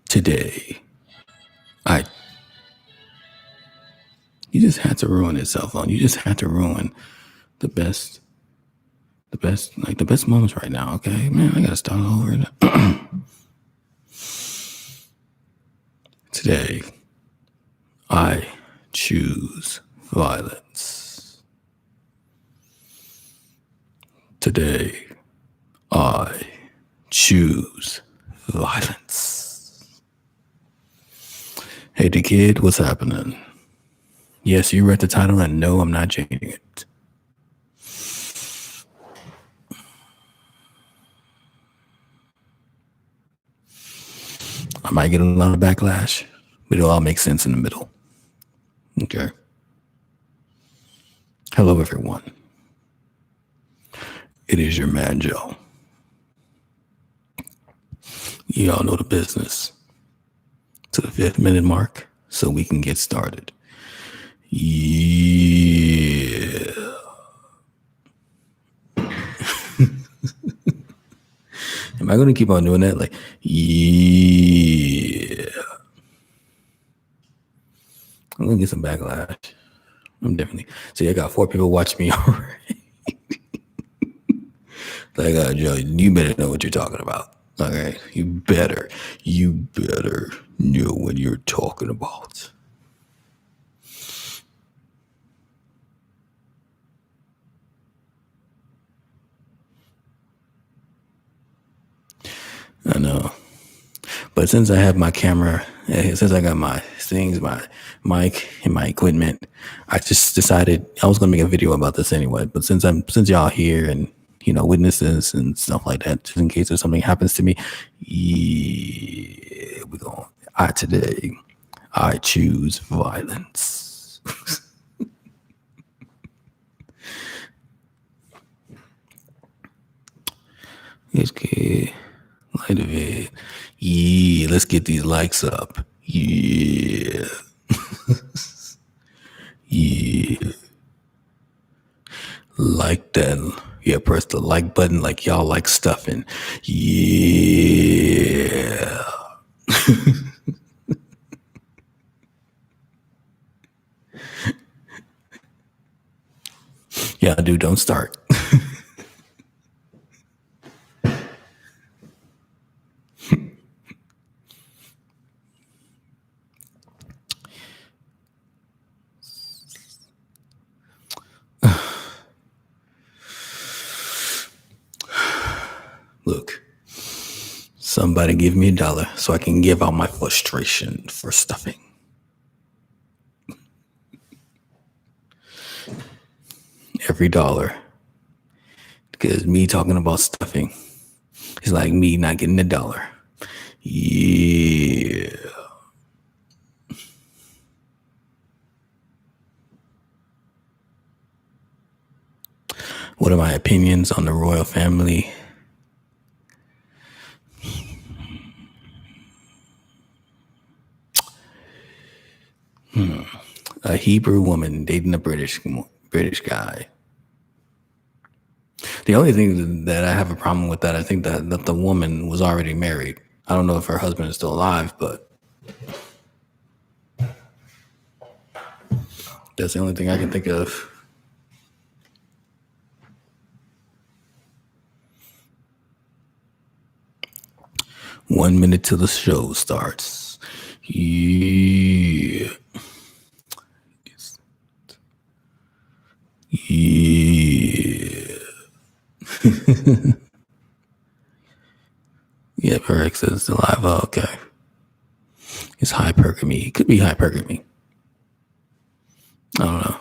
Today, I you just had to ruin his cell phone. You just had to ruin the best, the best moments right now. Okay, man, I gotta start over. Today, I choose violence. Today, I choose violence. Hey, the kid, what's happening? Yes, you read the title, and no, I'm not changing it. I might get a lot of backlash, but it'll all make sense in the middle. Okay. Hello, everyone. It is your man, Joe. Y'all know the business. To the 5th minute mark, so we can get started. Yeah. Am I going to keep on doing that? Like, yeah. I'm going to get some backlash. I'm definitely. See, I got 4 people watching me already. Like, Joe, you better know what you're talking about. Okay, you better know what you're talking about. I know. But since I have my camera, since I got my things, my mic and my equipment, I just decided I was gonna make a video about this anyway. But since y'all here and witnesses and stuff like that, just in case if something happens to me, yeah, today I choose violence. Let's get light of it. Yeah, let's get these likes up. Yeah. Yeah. Like that. Yeah, press the like button like y'all like stuffing. Yeah. Yeah, dude, don't start. Look, somebody give me $1 so I can give out my frustration for stuffing. Every dollar. Because me talking about stuffing is like me not getting $1. Yeah. What are my opinions on the royal family? A Hebrew woman dating a British guy. The only thing that I have a problem with that, I think that the woman was already married. I don't know if her husband is still alive, but that's the only thing I can think of. One minute till the show starts. Yeah. Yeah. Yeah, her ex is still alive. Oh, okay. It's hypergamy. It could be hypergamy. I don't know.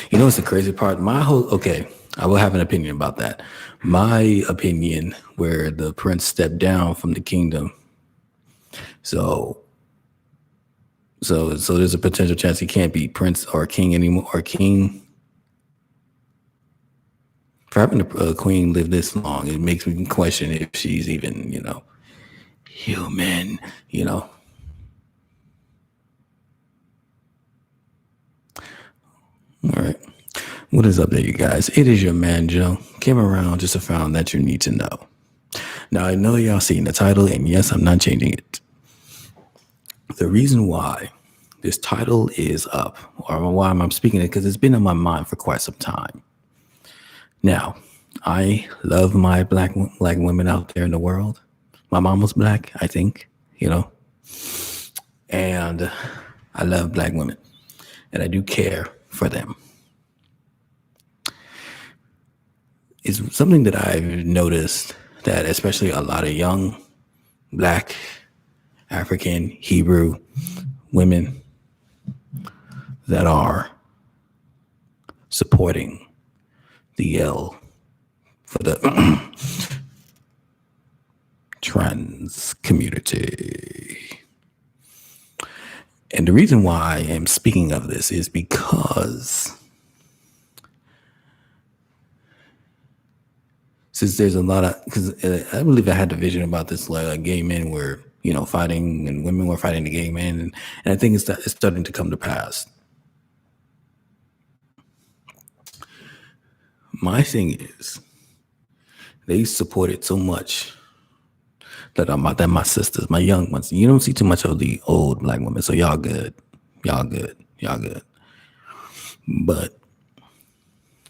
You know what's the crazy part? I will have an opinion about that. My opinion, where the prince stepped down from the kingdom. So there's a potential chance he can't be prince or king anymore, or king. For having a queen live this long, it makes me question if she's even, human, All right. What is up there, you guys? It is your man, Joe. Came around just to find that you need to know. Now I know y'all seen the title, and yes, I'm not changing it. The reason why this title is up, or why I'm speaking it, because it's been on my mind for quite some time. Now, I love my black women out there in the world. My mom was black, I think, and I love black women, and I do care for them. It's something that I've noticed that especially a lot of young black, African, Hebrew women that are supporting the L for the trans community. And the reason why I am speaking of this is because since there's a lot of, because I believe I had the vision about this, like gay men were, fighting and women were fighting the gay men. And I think it's starting to come to pass. My thing is, they support it so much that my sisters, my young ones, you don't see too much of the old black women. So y'all good. Y'all good. Y'all good. But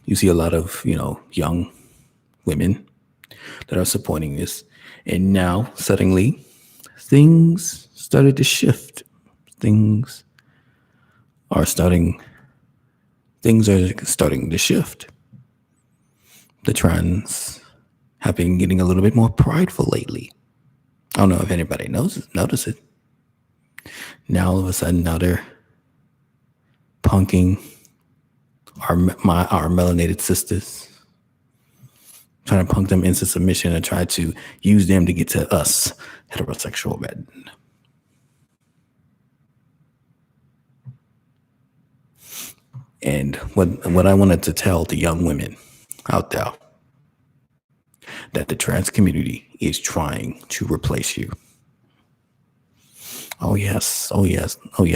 you see a lot of, young women that are supporting this. And now suddenly things started to shift. Things are starting to shift. The trends have been getting a little bit more prideful lately. I don't know if anybody notice it. Now all of a sudden, now they're punking our melanated sisters, trying to punk them into submission and try to use them to get to us, heterosexual men. And what I wanted to tell the young women out there, that the trans community is trying to replace you. Oh yes,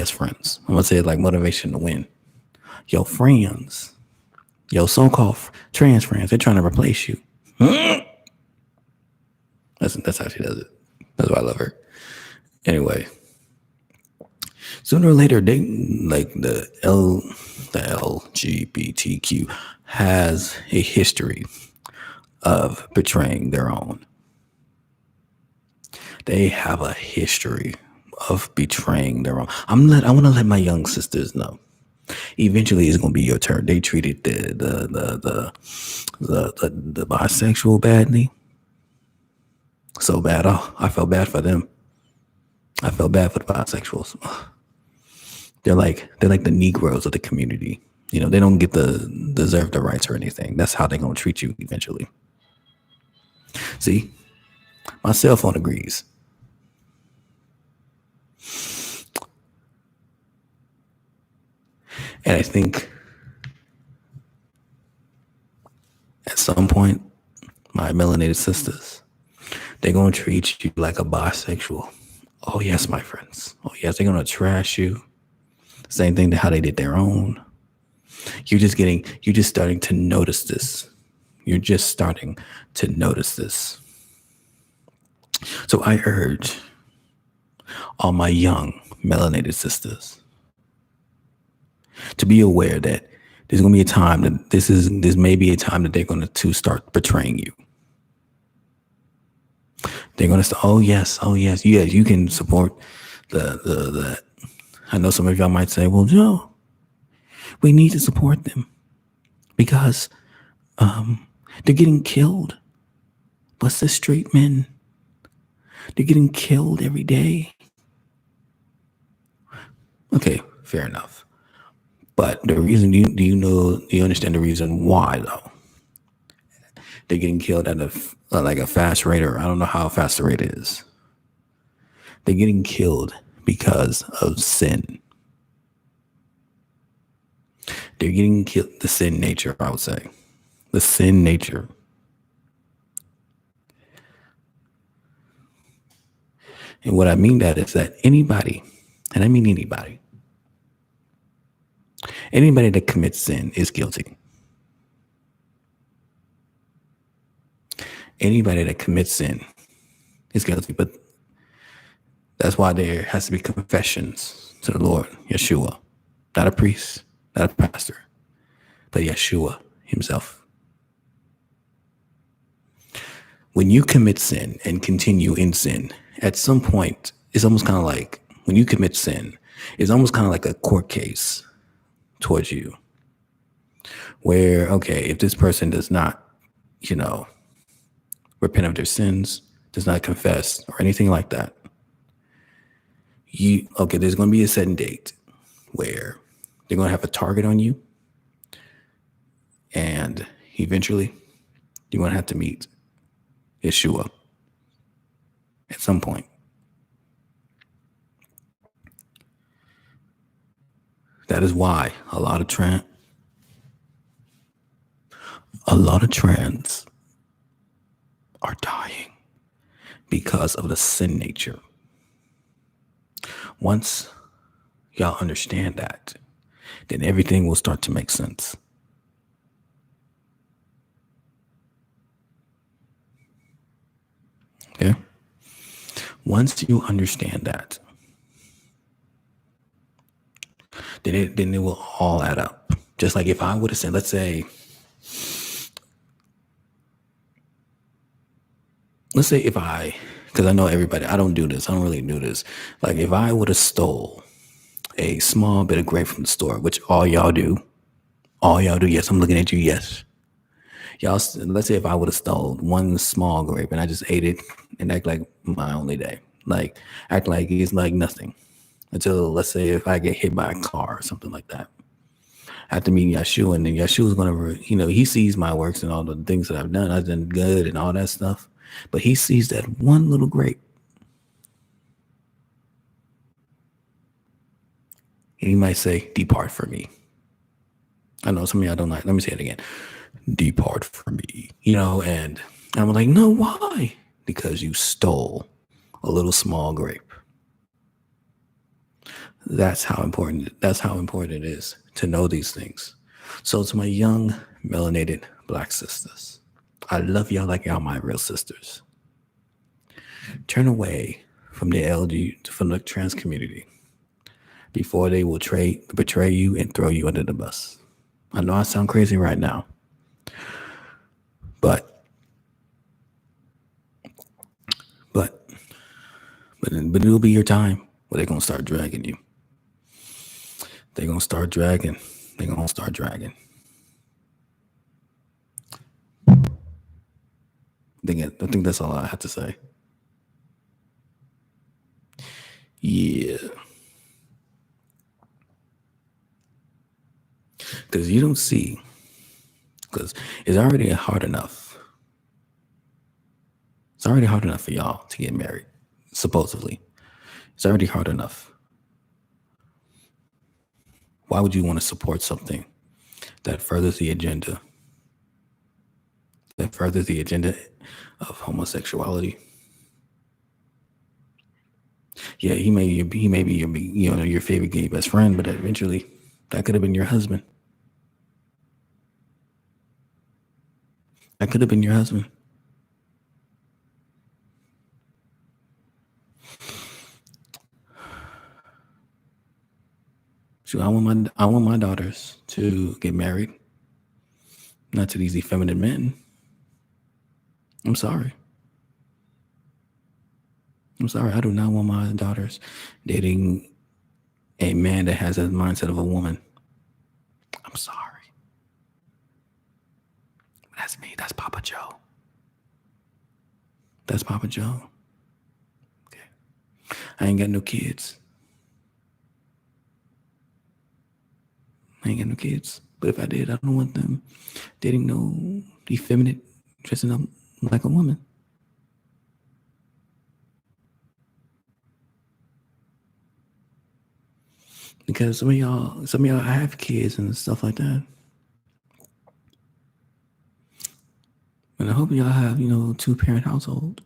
friends. I'm gonna say it like motivation to win. Your friends, your so-called trans friends, they're trying to replace you. That's how she does it. That's why I love her. Anyway, sooner or later, they like the LGBTQ has a history of betraying their own. They have a history of betraying their own. I want to let my young sisters know. Eventually, it's going to be your turn. They treated the bisexual badly, so bad. Oh, I felt bad for them. I felt bad for the bisexuals. They're like the Negroes of the community. They don't deserve the rights or anything. That's how they're gonna treat you eventually. See, my cell phone agrees. And I think at some point, my melanated sisters, they're gonna treat you like a bisexual. Oh yes, my friends. Oh yes, they're gonna trash you. Same thing to how they did their own. You're just starting to notice this. You're just starting to notice this. So I urge all my young melanated sisters to be aware that there's going to be a time that this may be a time that they're going to start betraying you. They're going to say, oh yes, you can support the I know some of y'all might say, well, Joe, we need to support them because they're getting killed. What's the straight men? They're getting killed every day. Okay, fair enough. But the reason, do you understand the reason why though? They're getting killed at a fast rate, or I don't know how fast the rate is. They're getting killed because of sin. They're getting killed, the sin nature, I would say. The sin nature. And what I mean that is that anybody, and I mean anybody that commits sin is guilty. Anybody that commits sin He's guilty, but that's why there has to be confessions to the Lord, Yeshua, not a priest, not a pastor, but Yeshua himself. When you commit sin and continue in sin, at some point, it's almost kind of like when you commit sin, it's almost kind of like a court case towards you where, okay, if this person does not, you know, repent of their sins, does not confess or anything like that, there's going to be a certain date where they're going to have a target on you, and eventually you're going to have to meet Yeshua at some point. That is why a lot of trans are dying because of the sin nature. Once y'all understand that, then everything will start to make sense. Okay? Once you understand that, then it will all add up. Just like if I would have said, let's say if because I know everybody, I don't really do this. Like if I would have stole a small bit of grape from the store, which all y'all do, yes, I'm looking at you, yes. Y'all, let's say if I would have stole one small grape and I just ate it and act like my only day, like act like it's like nothing until, let's say, if I get hit by a car or something like that. After meeting Yeshua, and then Yeshua's going to, he sees my works and all the things that I've done good and all that stuff, but he sees that one little grape. And he might say, depart from me. I know some of y'all don't like, let me say it again. Depart from me, and I'm like, no, why? Because you stole a little small grape. That's how important it is to know these things. So to my young melanated Black sisters, I love y'all like y'all my real sisters. Turn away from the trans community before they will betray you and throw you under the bus. I know I sound crazy right now, but it'll be your time where they're gonna start dragging you. They're gonna start dragging. I think that's all I have to say. Yeah. Because you don't see, because it's already hard enough. It's already hard enough for y'all to get married, supposedly. It's already hard enough. Why would you want to support something that furthers the agenda? That furthers the agenda of homosexuality? Yeah, he may be your favorite gay best friend, but eventually that could have been your husband. That could have been your husband. So I want my daughters to get married, not to these effeminate men. I'm sorry. I do not want my daughters dating a man that has the mindset of a woman. I'm sorry. That's me. That's Papa Joe. Okay. I ain't got no kids. But if I did, I don't want them dating no effeminate, dressing up like a woman. Because some of y'all have kids and stuff like that. And I hope y'all have, 2-parent household.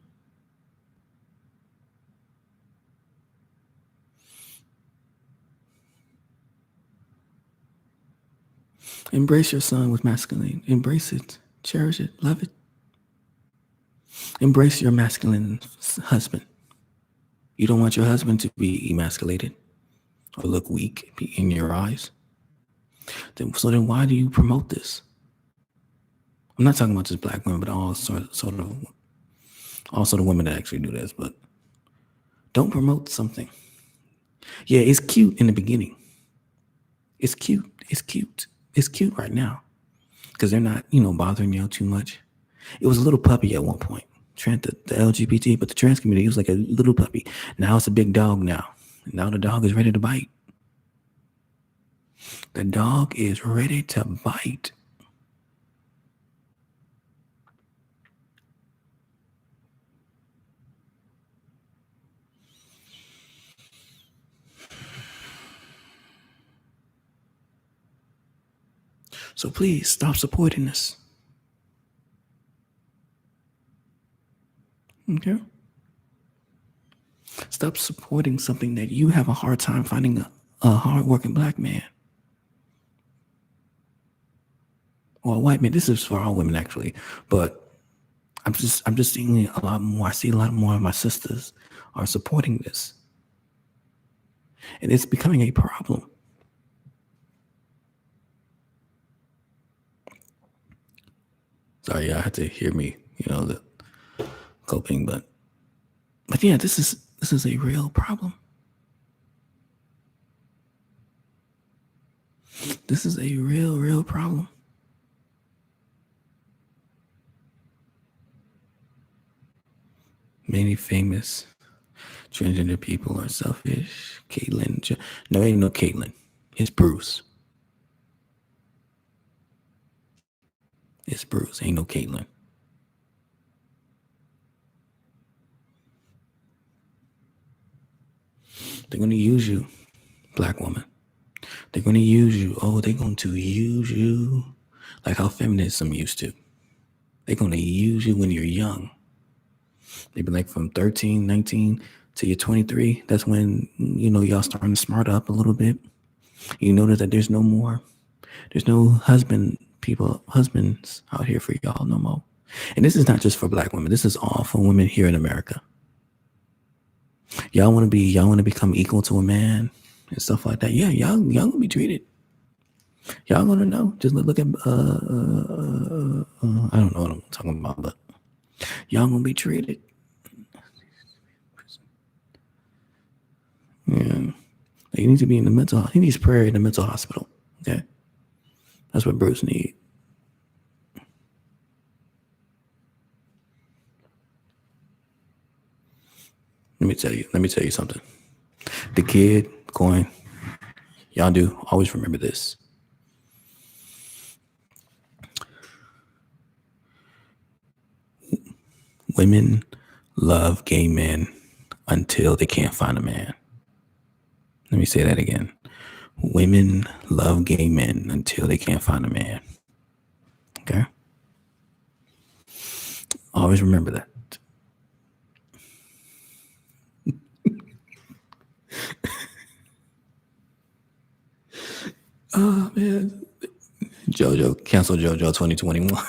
Embrace your son with masculine. Embrace it. Cherish it. Love it. Embrace your masculine husband. You don't want your husband to be emasculated or look weak in your eyes. So then why do you promote this? I'm not talking about just black women, but also the women that actually do this. But don't promote something. Yeah, it's cute in the beginning. It's cute. It's cute. It's cute right now because they're not, bothering you too much. It was a little puppy at one point. The LGBT, but the trans community was like a little puppy. Now it's a big dog now. Now the dog is ready to bite. The dog is ready to bite. So please stop supporting this. Okay? Stop supporting something that you have a hard time finding a hardworking black man or a white man. This is for all women actually, but I'm just seeing a lot more. I see a lot more of my sisters are supporting this, and it's becoming a problem. Sorry, y'all had to hear me, the coping, but yeah, this is a real problem. This is a real problem. Many famous transgender people are selfish. Caitlyn, no, ain't no Caitlyn. It's Bruce. It's Bruce. Ain't no Caitlyn. They're gonna use you, black woman. They're gonna use you. Oh, they're going to use you like how feminism used to. They're gonna use you when you're young. They be like from 13, 19 to you're 23. That's when, y'all starting to smart up a little bit. You notice that there's no husbands out here for y'all no more. And this is not just for black women. This is all for women here in America. Y'all want to become equal to a man and stuff like that. Yeah, y'all gonna be treated. Y'all gonna know. Just look at I don't know what I'm talking about, but y'all gonna be treated. Yeah, he needs to be in the mental. He needs prayer in the mental hospital. Okay, that's what Bruce needs. Let me tell you something. The kid going, y'all do always remember this. Women love gay men until they can't find a man. Let me say that again. Women love gay men until they can't find a man. Okay? Always remember that. Oh, man. Cancel JoJo 2021.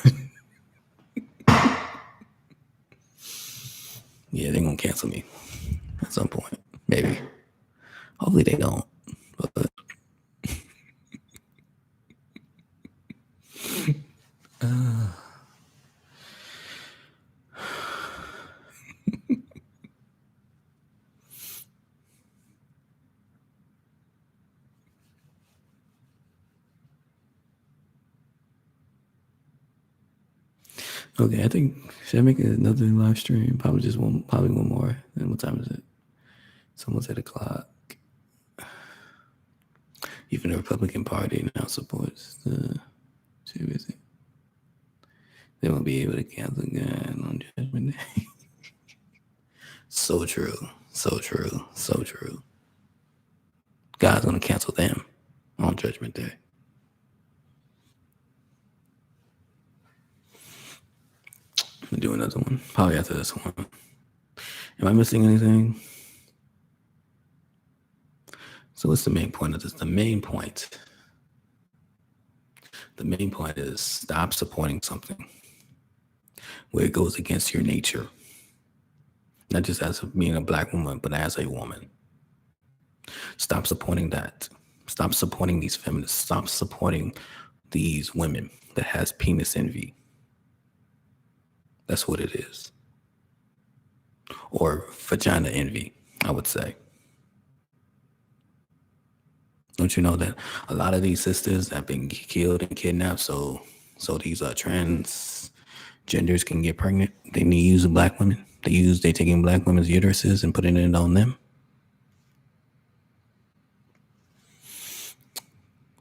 Yeah, they're going to cancel me at some point. Maybe. Hopefully they don't. But okay, I think should I make another live stream? Probably one more. And what time is it? It's almost 8:00. Even the Republican Party now supports the visit. They won't be able to cancel again on Judgment Day. So true. So true. So true. God's gonna cancel them on Judgment Day. I'm gonna do another one. Probably after this one. Am I missing anything? So what's the main point of this? The main point is stop supporting something where it goes against your nature. not just as being a black woman, but as a woman. Stop supporting that. Stop supporting these feminists. Stop supporting these women that has penis envy. That's what it is. Or vagina envy, I would say. Don't you know that a lot of these sisters have been killed and kidnapped so these transgenders can get pregnant? They need to use black women. They taking black women's uteruses and putting it on them.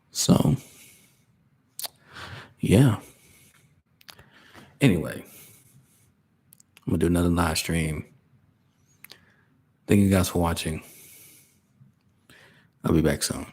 So yeah. Anyway, I'm gonna do another live stream. Thank you guys for watching. I'll be back soon.